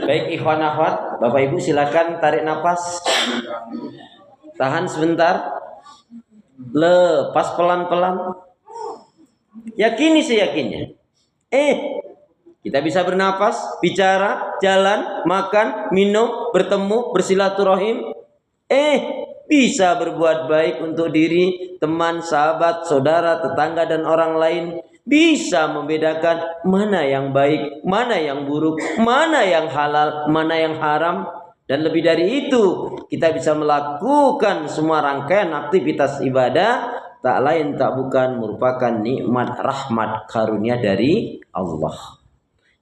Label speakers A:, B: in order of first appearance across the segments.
A: Baik ikhwan akhwat, Bapak Ibu silakan tarik nafas. Tahan sebentar. Lepas pelan-pelan. Yakini seyakinnya. Kita bisa bernafas, bicara, jalan, makan, minum, bertemu, bersilaturahim. Bisa berbuat baik untuk diri, teman, sahabat, saudara, tetangga, dan orang lain. Bisa membedakan mana yang baik, mana yang buruk, mana yang halal, mana yang haram. Dan lebih dari itu, kita bisa melakukan semua rangkaian aktivitas ibadah, tak lain tak bukan merupakan nikmat, rahmat, karunia dari Allah.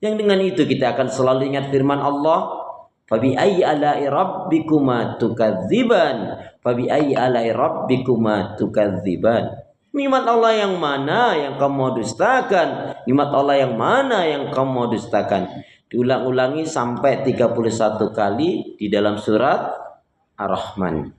A: Yang dengan itu kita akan selalu ingat firman Allah, fabi ayyi ala'i rabbikuma tukadziban, fabi ayyi ala'i rabbikuma tukadziban. Nikmat Allah yang mana yang kamu mau dustakan? Nikmat Allah yang mana yang kamu mau dustakan? Diulang-ulangi sampai 31 kali di dalam surat Ar-Rahman.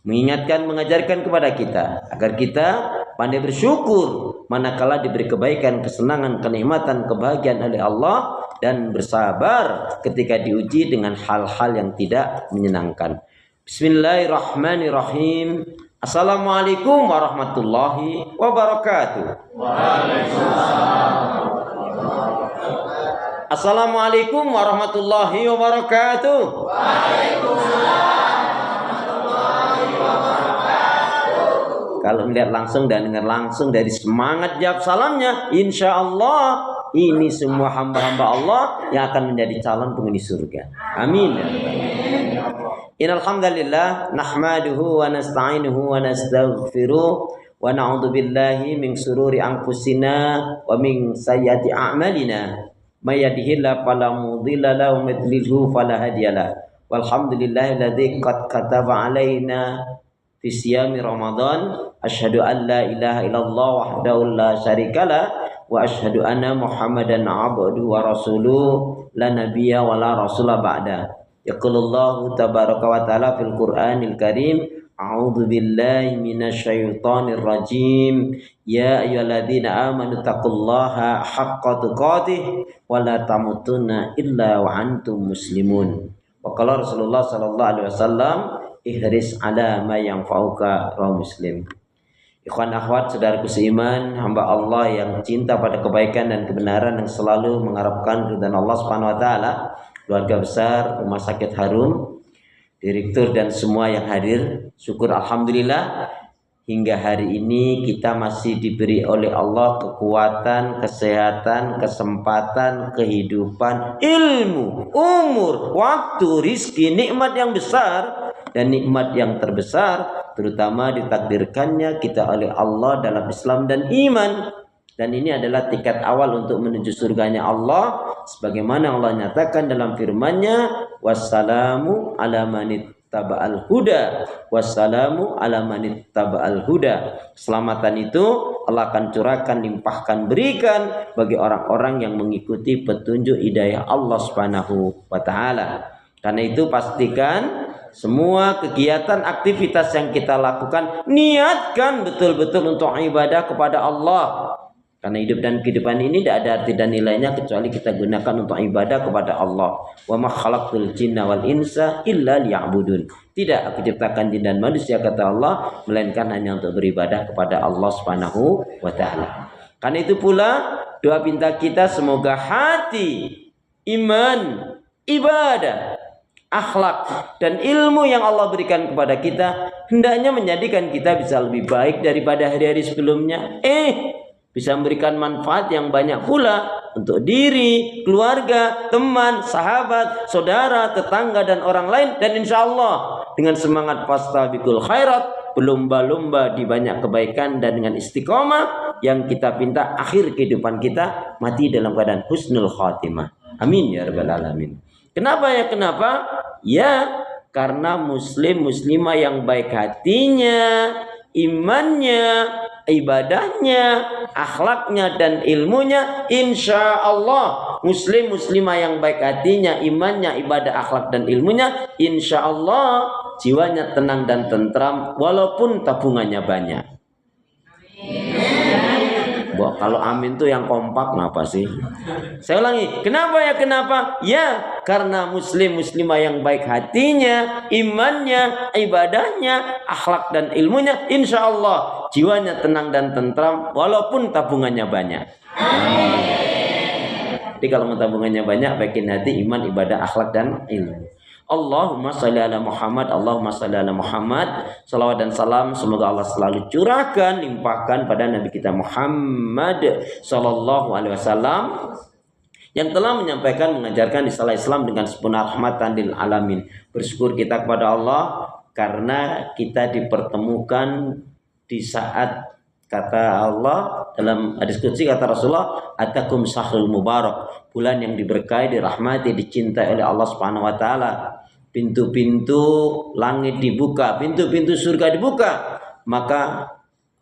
A: Mengingatkan, mengajarkan kepada kita agar kita pandai bersyukur manakala diberi kebaikan, kesenangan, kenikmatan, kebahagiaan oleh Allah, dan bersabar ketika diuji dengan hal-hal yang tidak menyenangkan. Bismillahirrahmanirrahim. Assalamualaikum warahmatullahi wabarakatuh. Waalaikumsalam. Assalamualaikum warahmatullahi wabarakatuh. Waalaikumsalam. Kalau melihat langsung dan dengar langsung dari semangat jawab salamnya, insya Allah ini semua hamba-hamba Allah yang akan menjadi calon penghuni surga. Amin. Innal hamdalillah nahmaduhu wa nasta'inuhu wa nastaghfiruh wa na'udzu billahi min shururi anfusina wa min sayyiati a'malina. May yahdihillahu fala mudilla lahu wa may yudlilhu fala hadiyalah. Walhamdulillahilladzi qad kataba alaina fi siyami Ramadan. Asyhadu an la ilaha illallah wahdahu la syarikalah wa asyhadu anna Muhammadan abduhu wa rasuluh la nabiyya wa la rasula ba'da. Yaqulullahu tabaraka wa ta'ala fil Qur'anil Karim, a'udzu billahi minasyaitonir rajim. Ya ayyuhalladzina amanu taqullaha haqqa tuqatih wa la tamutunna illa wa antum muslimun. Wa qala Rasulullah sallallahu alaihi wasallam, ihris ala ma yanfa'uka, rawahu Muslim. Ikhwan akhwat, saudaraku seiman, hamba Allah yang cinta pada kebaikan dan kebenaran, yang selalu mengharapkan ridha Allah Subhanahu wa taala, keluarga besar Rumah Sakit Harum, direktur dan semua yang hadir. Syukur alhamdulillah hingga hari ini kita masih diberi oleh Allah kekuatan, kesehatan, kesempatan, kehidupan, ilmu, umur, waktu, rizki, nikmat yang besar. Dan nikmat yang terbesar terutama ditakdirkannya kita oleh Allah dalam Islam dan iman. Dan ini adalah tiket awal untuk menuju surganya Allah, sebagaimana Allah nyatakan dalam firman-Nya, wassalamu ala manittaba'al huda, wassalamu ala manittaba'al huda. Keselamatan itu Allah akan curahkan, limpahkan, berikan bagi orang-orang yang mengikuti petunjuk hidayah Allah Subhanahu wa taala. Karena itu pastikan semua kegiatan aktivitas yang kita lakukan, niatkan betul-betul untuk ibadah kepada Allah. Karena hidup dan kehidupan ini tidak ada arti dan nilainya kecuali kita gunakan untuk ibadah kepada Allah. Wa ma khalaqtul jinna wal insa illa liya'budun. Tidak aku ciptakan jin dan manusia, kata Allah, melainkan hanya untuk beribadah kepada Allah Subhanahu wa taala. Karena itu pula doa pinta kita, semoga hati, iman, ibadah, akhlak dan ilmu yang Allah berikan kepada kita hendaknya menjadikan kita bisa lebih baik daripada hari-hari sebelumnya. Bisa memberikan manfaat yang banyak pula untuk diri, keluarga, teman, sahabat, saudara, tetangga, dan orang lain. Dan insya Allah dengan semangat fastabiqul khairat, berlomba-lomba di banyak kebaikan, dan dengan istiqomah yang kita pinta akhir kehidupan kita mati dalam keadaan husnul khatimah. Amin ya rabbal alamin. Kenapa ya? Kenapa? Ya, karena muslim muslimah yang baik hatinya, imannya, ibadahnya, akhlaknya, dan ilmunya, insya Allah muslim muslimah yang baik hatinya, imannya, ibadah, akhlak, dan ilmunya, insya Allah jiwanya tenang dan tentram walaupun tabungannya banyak. Kalau amin tuh yang kompak, kenapa sih? Saya ulangi, kenapa ya kenapa? Ya, karena muslimah yang baik hatinya, imannya, ibadahnya, akhlak dan ilmunya, insya Allah jiwanya tenang dan tentram walaupun tabungannya banyak. Jadi kalau tabungannya banyak, baikin hati, iman, ibadah, akhlak dan ilmu. Allahumma salli ala Muhammad, Allahumma salli ala Muhammad. Salawat dan salam semoga Allah selalu curahkan, limpahkan pada Nabi kita Muhammad sallallahu alaihi wasallam yang telah menyampaikan, mengajarkan istilah Islam dengan sempurna rahmatan lil alamin. Bersyukur kita kepada Allah karena kita dipertemukan di saat kata Allah dalam hadis qudsi, kata Rasulullah, atakum syahrul mubarak, bulan yang diberkahi, dirahmati, dicintai oleh Allah Subhanahu wa taala. Pintu-pintu langit dibuka, pintu-pintu surga dibuka, maka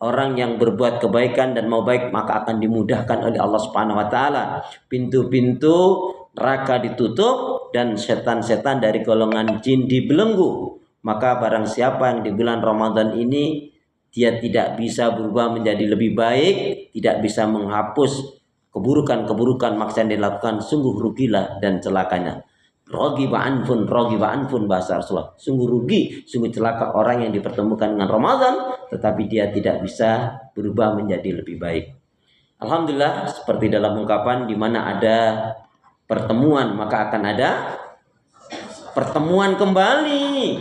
A: orang yang berbuat kebaikan dan mau baik maka akan dimudahkan oleh Allah Subhanahu wa taala. Pintu-pintu neraka ditutup dan setan-setan dari golongan jin dibelenggu. Maka barang siapa yang di bulan Ramadan ini dia tidak bisa berubah menjadi lebih baik, tidak bisa menghapus keburukan-keburukan maksa yang dilakukan, sungguh rugilah dan celakanya. Rogi ba'an pun bahasa Rasulullah. Sungguh rugi, sungguh celaka orang yang dipertemukan dengan Ramadan tetapi dia tidak bisa berubah menjadi lebih baik. Alhamdulillah, seperti dalam ungkapan, di mana ada pertemuan maka akan ada pertemuan kembali.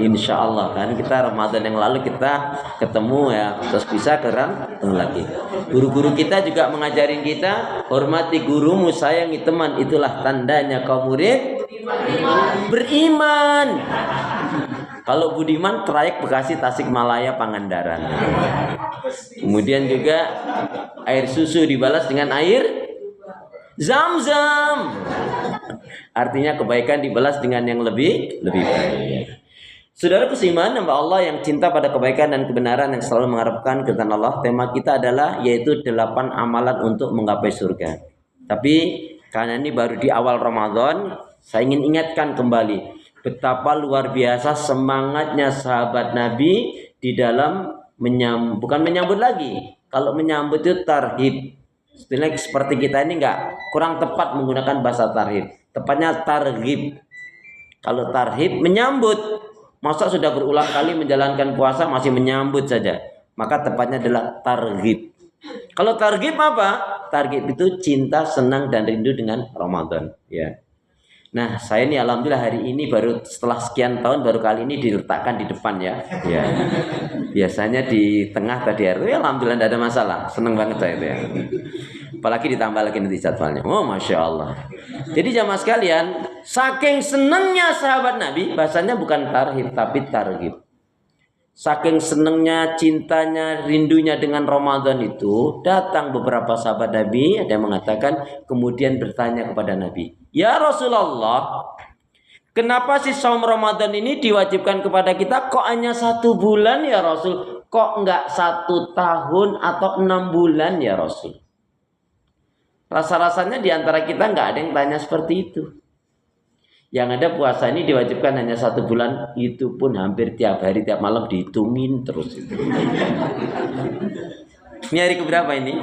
A: Insya Allah, kan kita Ramadan yang lalu kita ketemu ya, terus bisa ketemu lagi. Guru-guru kita juga mengajarin kita, hormati gurumu, sayangi teman, itulah tandanya kaum murid beriman. Kalau budiman, trayek Bekasi Tasikmalaya Pangandaran. Kemudian juga air susu dibalas dengan air Zam-zam. Artinya kebaikan dibalas dengan yang lebih baik. Saudara seiman, hamba Allah yang cinta pada kebaikan dan kebenaran, yang selalu mengharapkan keridhaan Allah. Tema kita adalah yaitu 8 amalan untuk menggapai surga. Tapi karena ini baru di awal Ramadan, saya ingin ingatkan kembali betapa luar biasa semangatnya sahabat Nabi di dalam bukan menyambut lagi. Kalau menyambut itu tarhib. Seperti kita ini kurang tepat menggunakan bahasa tarhib. Tepatnya targhib. Kalau tarhib menyambut, masa sudah berulang kali menjalankan puasa masih menyambut saja, maka tepatnya adalah targhib. Kalau targhib apa? Targhib itu cinta, senang dan rindu dengan Ramadan, ya. Nah, saya ini alhamdulillah hari ini baru setelah sekian tahun baru kali ini diletakkan di depan ya. Ya. Biasanya di tengah tadi ya, alhamdulillah tidak ada masalah. Senang banget saya itu ya. Apalagi ditambah lagi nanti jadwalnya. Oh, Masya Allah. Jadi jamaah sekalian, saking senangnya sahabat Nabi, bahasanya bukan tarhib tapi targhib. Saking senangnya, cintanya, rindunya dengan Ramadan itu, datang beberapa sahabat Nabi, ada yang mengatakan, kemudian bertanya kepada Nabi, ya Rasulullah, kenapa sih saum Ramadan ini diwajibkan kepada kita? Kok hanya 1 bulan ya Rasul? Kok enggak 1 tahun atau 6 bulan ya Rasul? Rasa-rasanya diantara kita enggak ada yang tanya seperti itu. Yang ada puasa ini diwajibkan hanya 1 bulan, itu pun hampir tiap hari, tiap malam dihitungin terus itu. Ini hari keberapa ini?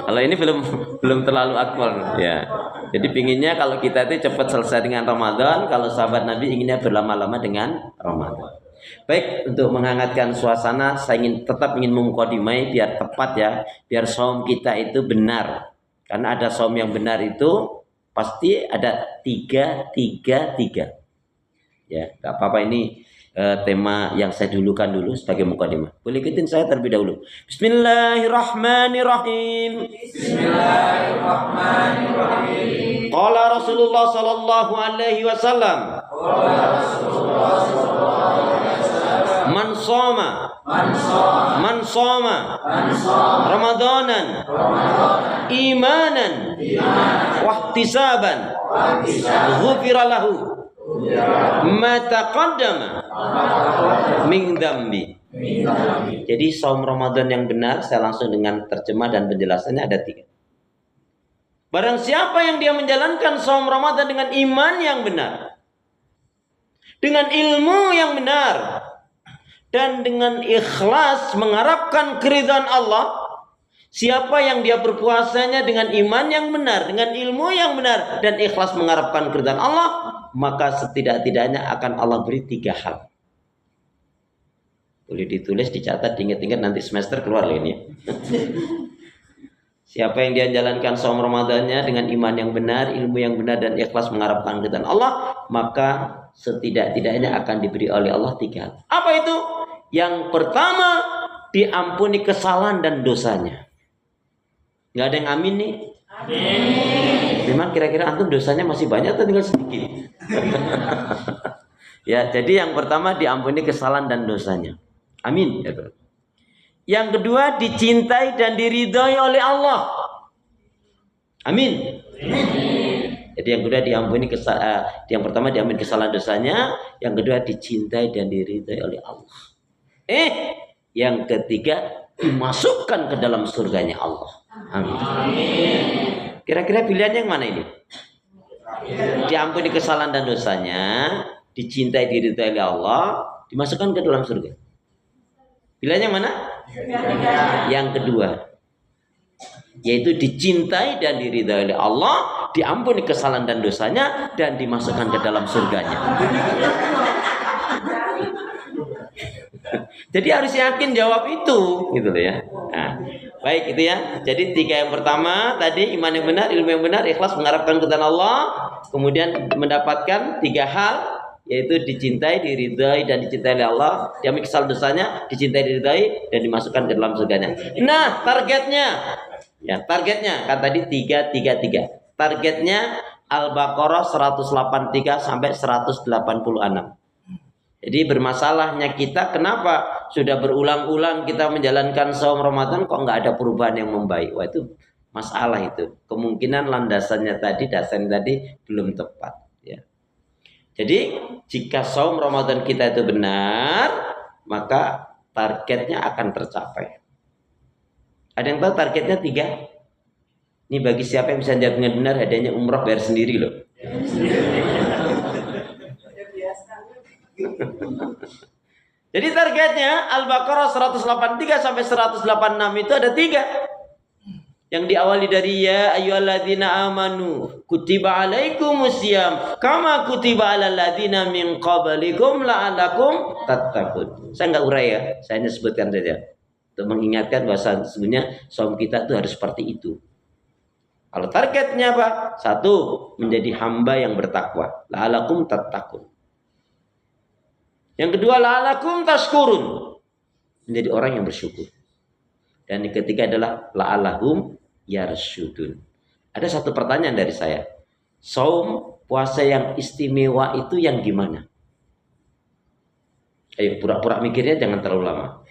A: Kalau ini belum terlalu akbar ya. Jadi pinginnya kalau kita itu cepat selesai dengan Ramadan, kalau sahabat Nabi inginnya berlama-lama dengan Ramadan. Baik, untuk menghangatkan suasana, saya tetap ingin mengkodimai biar tepat ya, biar saum kita itu benar. Karena ada saum yang benar itu pasti ada 3. Ya, nggak apa-apa, ini tema yang saya dulukan dulu sebagai mukadimah. Boleh ikutin saya terlebih dahulu. Bismillahirrahmanirrahim. Bismillahirrahmanirrahim. Qala Rasulullah sallallahu alaihi wasallam. Man shoma Ramadanan imanan wahtisaban ghufira lahu ma taqaddama min dzambi. Jadi saum Ramadan yang benar, saya langsung dengan terjemah dan penjelasannya ada 3. Barang siapa yang dia menjalankan saum Ramadan dengan iman yang benar, dengan ilmu yang benar, dan dengan ikhlas mengharapkan keridhaan Allah, Siapa yang dia berpuasanya dengan iman yang benar, dengan ilmu yang benar, dan ikhlas mengharapkan keridhaan Allah, maka setidak-tidaknya akan Allah beri 3 hal. Boleh ditulis, dicatat, diingat-ingat, nanti semester keluar ini. Siapa yang dia jalankan saum Ramadannya dengan iman yang benar, ilmu yang benar, dan ikhlas mengharapkan keridhaan Allah, maka setidak-tidaknya akan diberi oleh Allah 3 hal. Apa itu? Yang pertama, diampuni kesalahan dan dosanya. Nggak ada yang amin nih? Amin. Memang kira-kira antum dosanya masih banyak atau tinggal sedikit? Ya, jadi yang pertama diampuni kesalahan dan dosanya. Amin. Yang kedua dicintai dan diridhoi oleh Allah. Amin. Jadi yang kedua diampuni yang pertama diampuni kesalahan dosanya, yang kedua dicintai dan diridhoi oleh Allah. Yang ketiga dimasukkan ke dalam surganya Allah. Amin. Kira-kira pilihan yang mana ini? Diampuni kesalahan dan dosanya, dicintai diridhoi oleh Allah, dimasukkan ke dalam surga. Pilihan yang mana? Yang kedua, yaitu dicintai dan diridhoi oleh Allah, diampuni kesalahan dan dosanya, dan dimasukkan ke dalam surganya. Jadi harus yakin jawab itu, gitu loh ya. Nah, baik itu ya. Jadi 3 yang pertama tadi, iman yang benar, ilmu yang benar, ikhlas mengharapkan keridhaan Allah, kemudian mendapatkan 3 hal, yaitu dicintai, diridhai, dan dicintai oleh Allah, diampuni kesalahan dosanya, dicintai, diridhai, dan dimasukkan ke dalam surganya. Nah, targetnya kan tadi 3. Targetnya Al-Baqarah 183 sampai 186. Jadi bermasalahnya kita, kenapa sudah berulang-ulang kita menjalankan saum Ramadan kok nggak ada perubahan yang membaik? Wah, itu masalah itu. Kemungkinan landasannya tadi, dasarnya tadi belum tepat. Ya. Jadi jika saum Ramadan kita itu benar, maka targetnya akan tercapai. Ada yang tahu targetnya 3? Ini bagi siapa yang bisa jawab dengan benar, hadiahnya umroh bayar sendiri loh. Jadi targetnya Al-Baqarah 183 sampai 186 itu ada 3. Yang diawali dari ya ayyuhalladzina amanu kutiba alaikumusiyam kama kutiba alal ladzina min qablikum la'allakum tattaqun. Saya enggak urai ya, saya hanya sebutkan saja untuk mengingatkan bahwa sebenarnya saum kita itu harus seperti itu. Kalau targetnya apa? 1, menjadi hamba yang bertakwa, la'allakum tattaqun. Yang kedua, la'alakum tashkurun, menjadi orang yang bersyukur. Dan yang ketiga adalah la'alahum yarsyudun. Ada satu pertanyaan dari saya. Saum puasa yang istimewa itu yang gimana? Ayo pura-pura mikirnya jangan terlalu lama.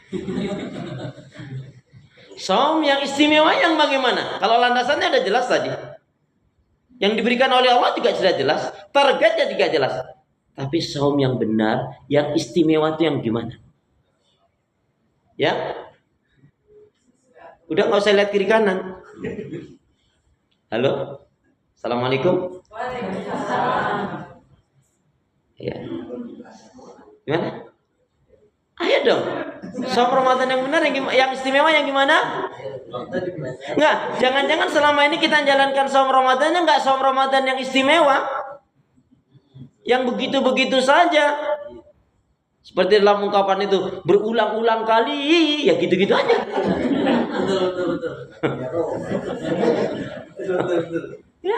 A: Saum yang istimewa yang bagaimana? Kalau landasannya ada jelas tadi. Yang diberikan oleh Allah juga sudah jelas. Targetnya juga jelas. Tapi saum yang benar, yang istimewa itu yang gimana? Ya? Udah nggak usah lihat kiri kanan. Halo? Assalamualaikum. Waalaikumsalam. Ya. Gimana? Ayo dong. Saum Ramadan yang benar, yang istimewa yang gimana? Enggak, jangan-jangan selama ini kita jalankan saum Ramadannya enggak saum Ramadan yang istimewa. Yang begitu-begitu saja. Seperti dalam ungkapan itu, berulang-ulang kali, ya gitu-gitu aja. Ya.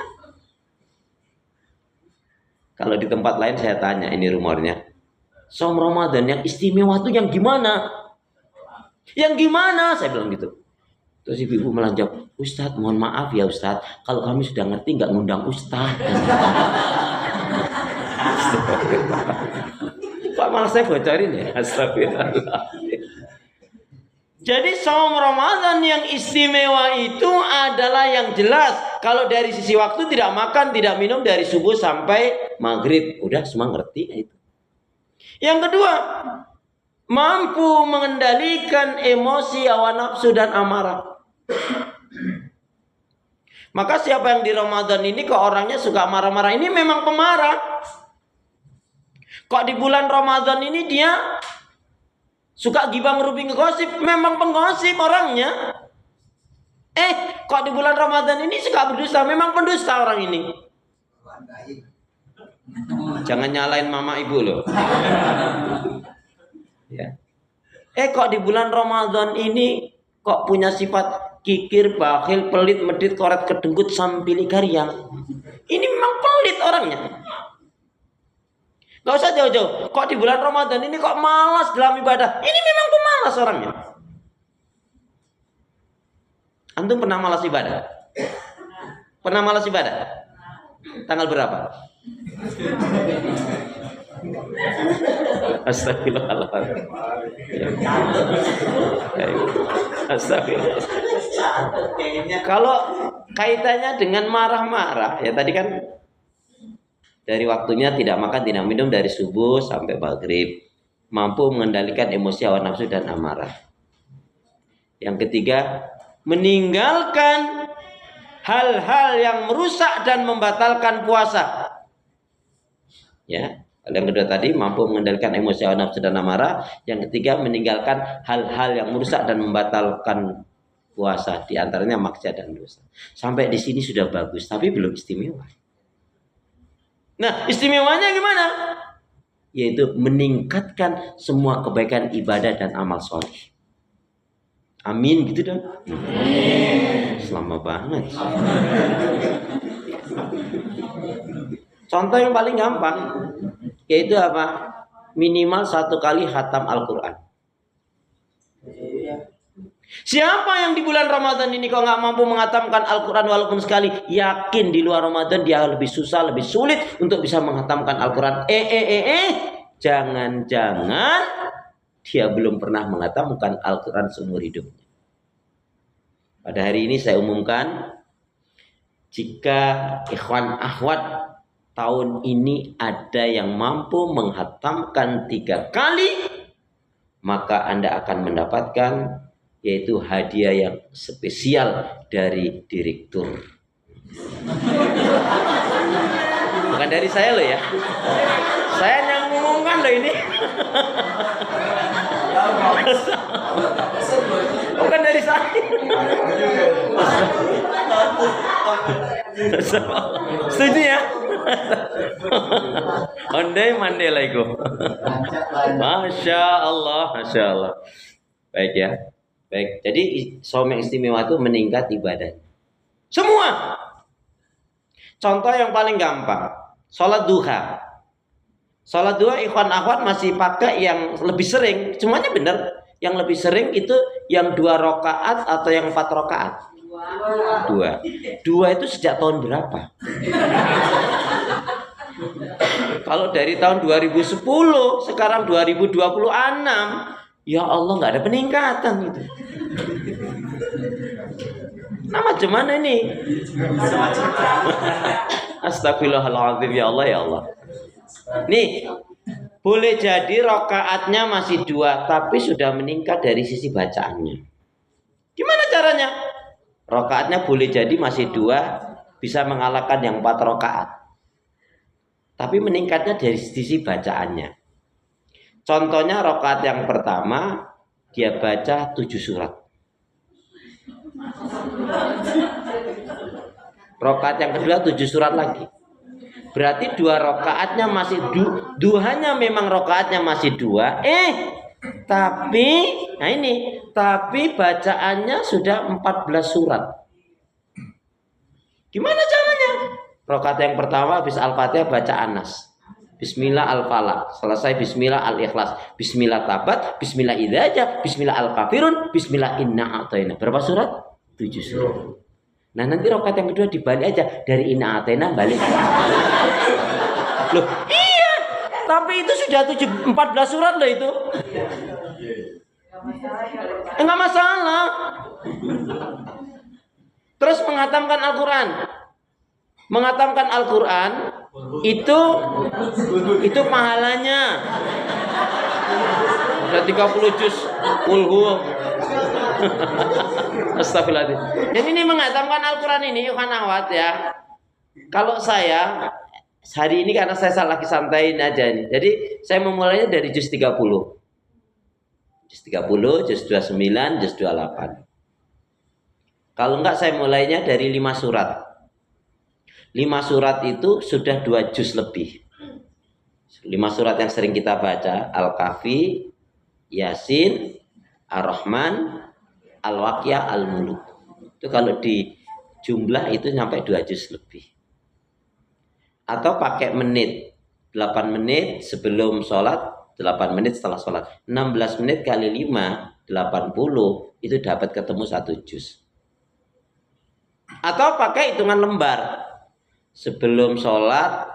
A: Kalau di tempat lain saya tanya, ini rumornya, saum Ramadan yang istimewa itu yang gimana? Yang gimana? Saya bilang gitu. Terus ibu melanjut, Ustadz mohon maaf ya Ustadz, kalau kami sudah ngerti nggak ngundang Ustadz. Kok malah saya bocorin ya? Astagfirullah. Jadi saum Ramadan yang istimewa itu adalah yang jelas. Kalau dari sisi waktu tidak makan, tidak minum dari subuh sampai maghrib. Udah semua ngerti itu. Yang kedua, mampu mengendalikan emosi, hawa nafsu dan amarah. Maka siapa yang di Ramadan ini kok orangnya suka marah-marah, ini memang pemarah. Kok di bulan Ramadan ini dia suka gibah ngerubing ngegosip, memang penggosip orangnya. Kok di bulan Ramadan ini suka berdusta? Memang pendusta orang ini. Jangan nyalain mama ibu loh. Ya. Kok di bulan Ramadan ini kok punya sifat kikir, bakhil, pelit, medit, koret, kedengkut, sampili karyang. Ini memang pelit orangnya. Gak usah jauh-jauh. Kok di bulan Ramadan ini kok malas dalam ibadah? Ini memang pemalas orangnya. Antum pernah malas ibadah? Pernah malas ibadah? Tanggal berapa? Astagfirullahaladzim. Astagfirullah. Kalau kaitannya dengan marah-marah, ya tadi kan dari waktunya tidak makan, tidak minum dari subuh sampai maghrib, mampu mengendalikan emosi, hawa nafsu dan amarah. Yang ketiga, meninggalkan hal-hal yang merusak dan membatalkan puasa. Ya, yang kedua tadi mampu mengendalikan emosi, hawa nafsu dan amarah. Yang ketiga, meninggalkan hal-hal yang merusak dan membatalkan puasa, di antaranya maksiat dan dosa. Sampai di sini sudah bagus, tapi belum istimewa. Nah, istimewanya gimana? Yaitu meningkatkan semua kebaikan ibadah dan amal soleh. Amin gitu dong. Selama banget. Contoh yang paling gampang yaitu apa? Minimal 1 kali khatam Al-Quran. Siapa yang di bulan Ramadan ini kok nggak mampu menghatamkan Al-Quran walaupun sekali, yakin di luar Ramadan dia lebih susah, lebih sulit untuk bisa menghatamkan Al-Quran. Jangan-jangan dia belum pernah menghatamkan Al-Quran seumur hidupnya. Pada hari ini saya umumkan, jika ikhwan akhwat tahun ini ada yang mampu menghatamkan 3 kali, maka Anda akan mendapatkan yaitu hadiah yang spesial dari direktur. Bukan dari saya loh ya. Saya yang mengumumkan loh ini. Bukan dari saya. Setuju ya? Ondai-mandai lagi. Masya Allah, Masya Allah. Baik ya. Baik, jadi saum yang istimewa itu meningkat ibadah. Semua. Contoh yang paling gampang, sholat duha. Sholat duha ikhwan akhwat masih pakai yang lebih sering. Semuanya benar. Yang lebih sering itu yang 2 rakaat atau yang 4 rakaat? 2. 2 itu sejak tahun berapa? Kalau dari tahun 2010, sekarang 2026, ya Allah, nggak ada peningkatan itu. Nah, macam mana ini? Astagfirullahaladzim, ya Allah, ya Allah. Nih, boleh jadi rakaatnya masih 2, tapi sudah meningkat dari sisi bacaannya. Gimana caranya? Rakaatnya boleh jadi masih 2, bisa mengalahkan yang 4 rakaat. Tapi meningkatnya dari sisi bacaannya. Contohnya rakaat yang pertama dia baca 7 surat. Rakaat yang kedua 7 surat lagi. Berarti 2 rakaatnya masih duhanya memang rakaatnya masih 2. Tapi tapi bacaannya sudah 14 surat. Gimana caranya? Rakaat yang pertama habis Al-Fatihah baca Anas. Bismillah Al-Falaq, selesai Bismillah Al-Ikhlas, Bismillah Tabat, Bismillah Idzaja, Bismillah Al-Kafirun, Bismillah Inna A'tayna. Berapa surat? 7 surat. Nah, nanti rakaat yang kedua dibalik aja, dari Inna A'tayna balik. Loh, iya. Tapi itu sudah 14 surat loh itu. Enggak masalah. Terus menghatamkan Al-Qur'an. Menghatamkan Al-Qur'an itu pahalanya udah 30 juz kulhu. Astagfirullahaladzim. Jadi ini menghatamkan Al-Quran ini ikhwan akhwat ya. Kalau saya hari ini karena saya lagi santain aja nih. Jadi saya memulainya dari juz 30. Juz 30, juz 29, juz 28. Kalau enggak saya mulainya dari 5 surat. 5 surat itu sudah 2 juz lebih. 5 surat yang sering kita baca, Al-Kahfi, Yasin, Ar-Rahman, Al-Waqiah, Al-Muluk. Itu kalau di jumlah itu sampai 2 juz lebih. Atau pakai menit, 8 menit sebelum sholat, 8 menit setelah sholat. 16 menit kali 5, 80, itu dapat ketemu 1 juz. Atau pakai hitungan lembar. Sebelum sholat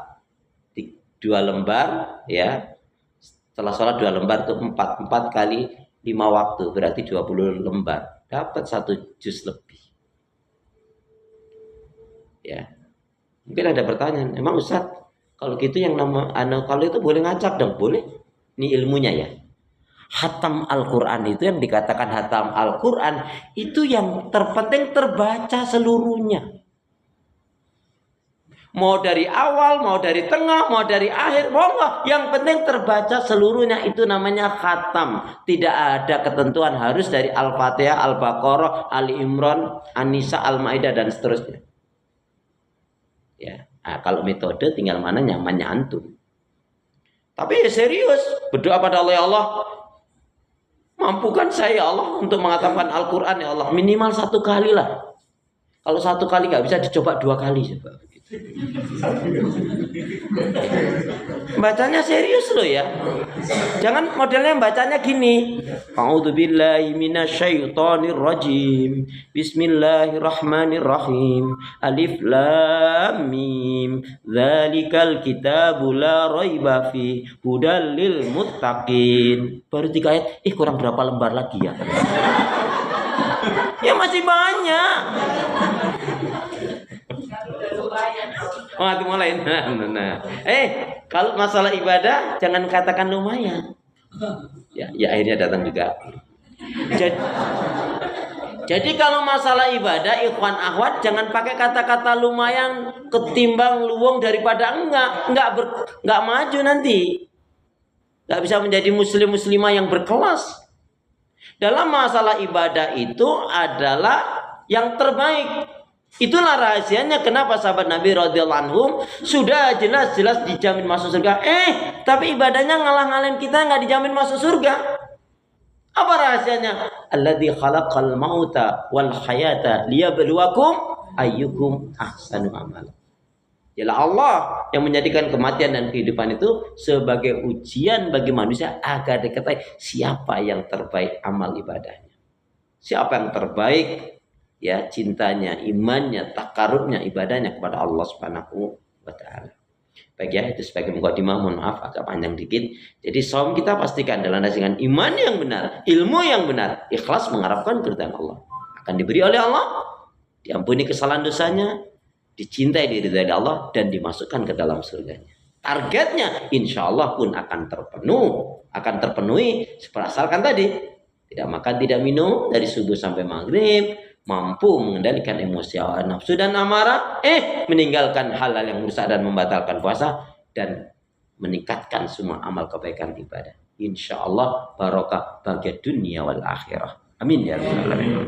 A: 2 lembar, ya. Setelah sholat 2 lembar itu 4 kali 5 waktu, berarti 20 lembar. Dapat 1 juz lebih. Ya. Mungkin ada pertanyaan, emang Ustaz, kalau gitu yang kalau itu boleh ngacak dong? Boleh. Ini ilmunya ya. Hatam Al-Quran itu yang dikatakan hatam Al-Quran itu yang terpenting terbaca seluruhnya. Mau dari awal, mau dari tengah, mau dari akhir, monggo. Yang penting terbaca seluruhnya, itu namanya khatam. Tidak ada ketentuan harus dari Al-Fatihah, Al-Baqarah, Ali Imran, An-Nisa, Al-Maidah dan seterusnya. Ya, nah, kalau metode tinggal mana nyamannya antum. Tapi ya serius, berdoa pada Allah, ya Allah, mampukan saya ya Allah untuk mengatakan Al-Quran ya Allah minimal 1 kali lah. Kalau 1 kali nggak bisa, dicoba 2 kali coba. Bacanya serius loh ya. Jangan modelnya bacanya gini. A'udzubillahi minasyaitonir rajim. Bismillahirrahmanirrahim. Alif lam mim. Dzalikal kitabu la raiba fi hudal lil muttaqin. Baru 3 ayat. Kurang berapa lembar lagi ya? Ya masih banyak. Oh, itu mulai. Nah. Kalau masalah ibadah jangan katakan lumayan. Ya akhirnya datang juga. Jadi kalau masalah ibadah, ikhwan akhwat, jangan pakai kata-kata lumayan ketimbang luwung daripada enggak maju nanti. Enggak bisa menjadi muslim muslimah yang berkelas. Dalam masalah ibadah itu adalah yang terbaik. Itulah rahasianya kenapa sahabat Nabi radhiyallahu anhum sudah jelas-jelas dijamin masuk surga. Tapi ibadahnya ngalah-ngalahin kita, nggak dijamin masuk surga. Apa rahasianya? Alladzi khalaqal mauta wal hayata liyabluwakum ayyukum ahsanu amala. Ialah Allah yang menjadikan kematian dan kehidupan itu sebagai ujian bagi manusia agar diketahui siapa yang terbaik amal ibadahnya. Siapa yang terbaik ya cintanya, imannya, takarubnya, ibadahnya kepada Allah Subhanahu wa taala. Baik ya, itu sebagai mukadimah, mohon maaf agak panjang dikit. Jadi saum kita pastikan dalam dengan iman yang benar, ilmu yang benar, ikhlas mengharapkan keridhaan Allah. Akan diberi oleh Allah, diampuni kesalahan dosanya, dicintai diridhai Allah dan dimasukkan ke dalam surganya. Targetnya insya Allah pun akan terpenuhi asalkan tadi tidak makan, tidak minum dari subuh sampai maghrib, mampu mengendalikan emosi nafsu dan amarah, meninggalkan hal-hal yang merusak dan membatalkan puasa, dan meningkatkan semua amal kebaikan ibadah. Insya Allah barokah bagi dunia wal akhirah. Amin ya rabbal alamin.